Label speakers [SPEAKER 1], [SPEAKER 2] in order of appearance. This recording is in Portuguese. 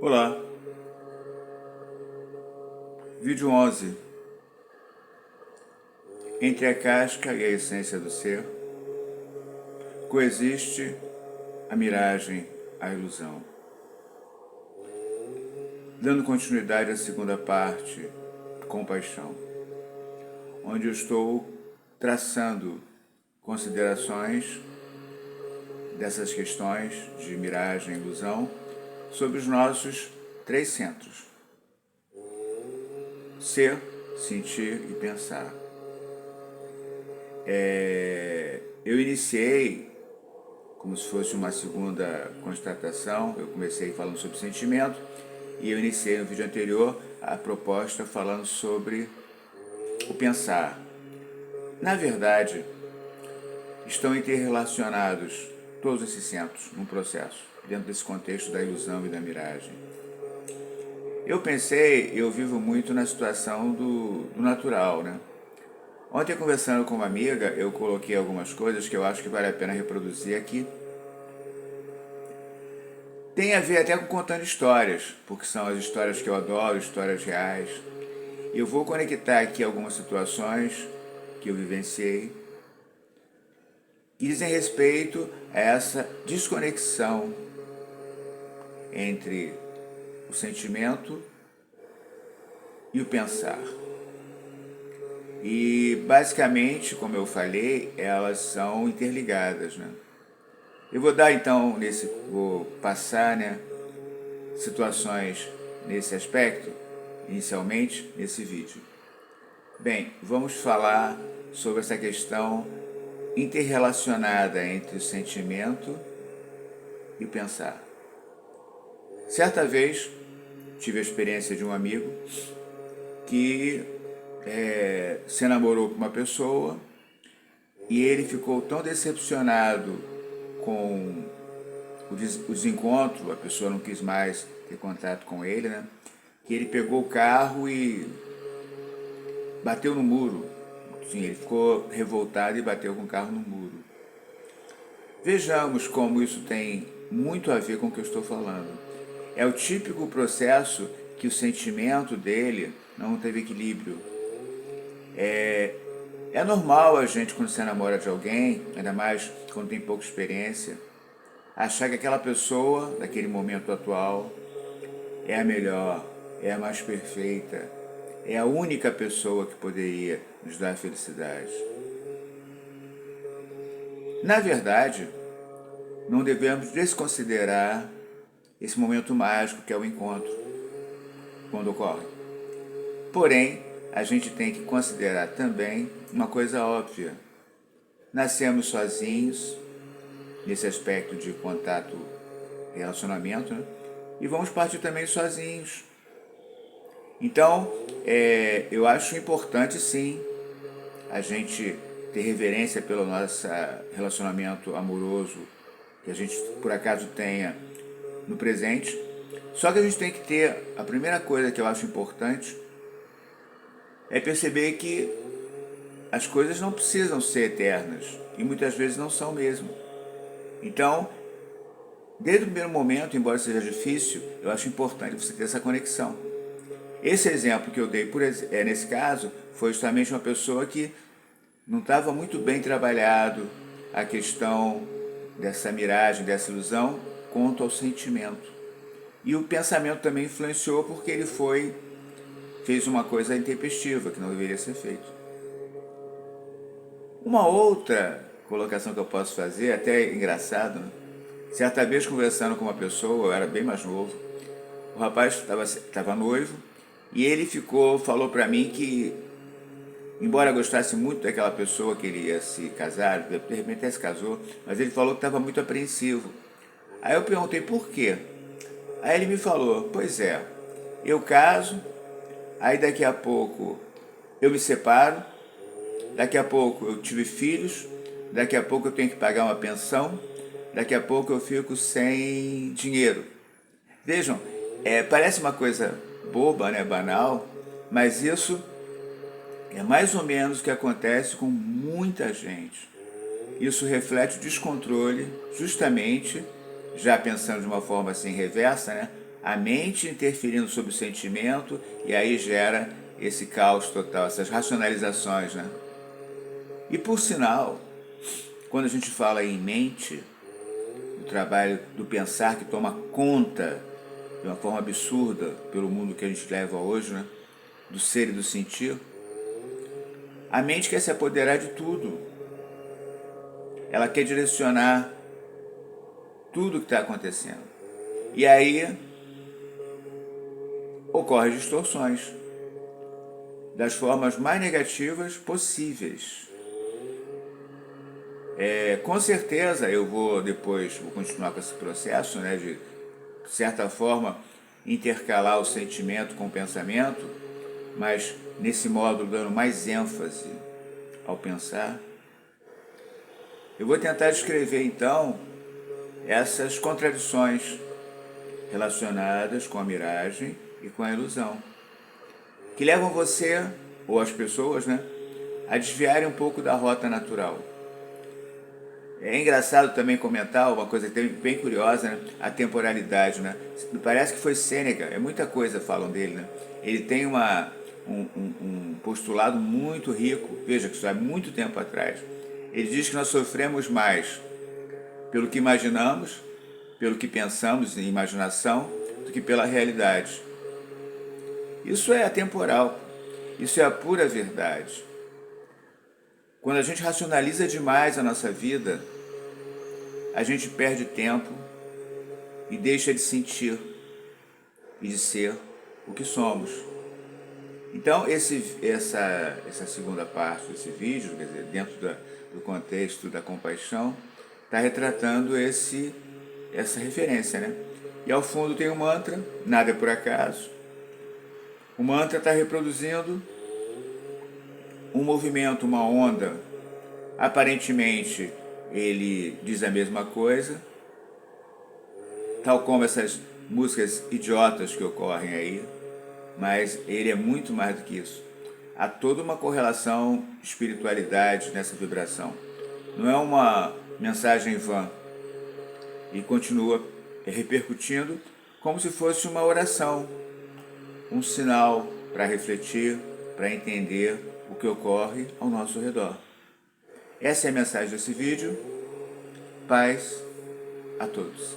[SPEAKER 1] Olá, vídeo 11. Entre a casca e a essência do ser, coexiste a miragem, a ilusão. Dando continuidade à segunda parte, compaixão, onde eu estou traçando considerações dessas questões de miragem e ilusão sobre os nossos três centros: ser, sentir e pensar. Eu iniciei como se fosse uma segunda constatação. Eu comecei falando sobre sentimento e eu iniciei no vídeo anterior a proposta falando sobre o pensar. Na verdade, estão interrelacionados todos esses centros num processo, dentro desse contexto da ilusão e da miragem. Eu vivo muito na situação do natural, né? Ontem, conversando com uma amiga, eu coloquei algumas coisas que eu acho que vale a pena reproduzir aqui. Tem a ver até com contando histórias, porque são as histórias que eu adoro, histórias reais. Eu vou conectar aqui algumas situações que eu vivenciei que dizem respeito a essa desconexão entre o sentimento e o pensar. E basicamente, como eu falei, elas são interligadas, né? Eu vou dar então vou passar, né, situações nesse aspecto, inicialmente nesse vídeo. Bem, vamos falar sobre essa questão interrelacionada entre o sentimento e o pensar. Certa vez tive a experiência de um amigo que se namorou com uma pessoa e ele ficou tão decepcionado com o desencontro, a pessoa não quis mais ter contato com ele, né? Que ele pegou o carro e bateu no muro. Sim, ele ficou revoltado e bateu com o carro no muro. Vejamos como isso tem muito a ver com o que eu estou falando. É o típico processo que o sentimento dele não teve equilíbrio. É normal a gente, quando se namora de alguém, ainda mais quando tem pouca experiência, achar que aquela pessoa, naquele momento atual, é a melhor, é a mais perfeita, é a única pessoa que poderia nos dar felicidade. Na verdade, não devemos desconsiderar esse momento mágico que é o encontro, quando ocorre. Porém, a gente tem que considerar também uma coisa óbvia. Nascemos sozinhos, nesse aspecto de contato, relacionamento, né? E vamos partir também sozinhos. Então, eu acho importante sim a gente ter reverência pelo nosso relacionamento amoroso que a gente por acaso tenha no presente. Só que a gente tem que ter, a primeira coisa que eu acho importante é perceber que as coisas não precisam ser eternas e muitas vezes não são mesmo. Então, desde o primeiro momento, embora seja difícil, eu acho importante você ter essa conexão. Esse exemplo que eu dei nesse caso foi justamente uma pessoa que não estava muito bem trabalhado a questão dessa miragem, dessa ilusão, quanto ao sentimento. E o pensamento também influenciou porque ele fez uma coisa intempestiva, que não deveria ser feito. Uma outra colocação que eu posso fazer, até engraçado, né? Certa vez conversando com uma pessoa, eu era bem mais novo, o rapaz estava noivo e ele falou para mim que, embora gostasse muito daquela pessoa que ele ia se casar, de repente até se casou, mas ele falou que estava muito apreensivo. Aí eu perguntei por quê. Aí ele me falou: pois é, eu caso, aí daqui a pouco eu me separo, daqui a pouco eu tive filhos, daqui a pouco eu tenho que pagar uma pensão, daqui a pouco eu fico sem dinheiro. Vejam, parece uma coisa boba, né, banal, mas isso é mais ou menos o que acontece com muita gente. Isso reflete o descontrole, justamente, já pensando de uma forma assim reversa, né, A mente interferindo sobre o sentimento e aí gera esse caos total, essas racionalizações, né? E por sinal, quando a gente fala em mente, o trabalho do pensar que toma conta de uma forma absurda pelo mundo que a gente leva hoje, né? Do ser e do sentir, a mente quer se apoderar de tudo. Ela quer direcionar tudo o que está acontecendo. E aí ocorrem distorções das formas mais negativas possíveis. Com certeza eu vou continuar com esse processo, né, de certa forma intercalar o sentimento com o pensamento, mas nesse módulo dando mais ênfase ao pensar. Eu vou tentar descrever então essas contradições relacionadas com a miragem e com a ilusão, que levam você, ou as pessoas, né, a desviarem um pouco da rota natural. É engraçado também comentar uma coisa bem curiosa, né? A temporalidade, né? Parece que foi Sêneca, muita coisa falam dele, né? Ele tem um postulado muito rico, veja que isso é muito tempo atrás. Ele diz que nós sofremos mais pelo que imaginamos, pelo que pensamos em imaginação, do que pela realidade. Isso é atemporal, isso é a pura verdade. Quando a gente racionaliza demais a nossa vida, a gente perde tempo e deixa de sentir e de ser o que somos. Então, essa segunda parte desse vídeo, quer dizer, dentro do contexto da compaixão, está retratando essa referência, né? E ao fundo tem um mantra, nada é por acaso. O mantra está reproduzindo um movimento, uma onda. Aparentemente, ele diz a mesma coisa, tal como essas músicas idiotas que ocorrem aí, mas ele é muito mais do que isso. Há toda uma correlação espiritualidade nessa vibração. Não é uma mensagem vã. E continua repercutindo como se fosse uma oração, um sinal para refletir, para entender o que ocorre ao nosso redor. Essa é a mensagem desse vídeo. Paz a todos.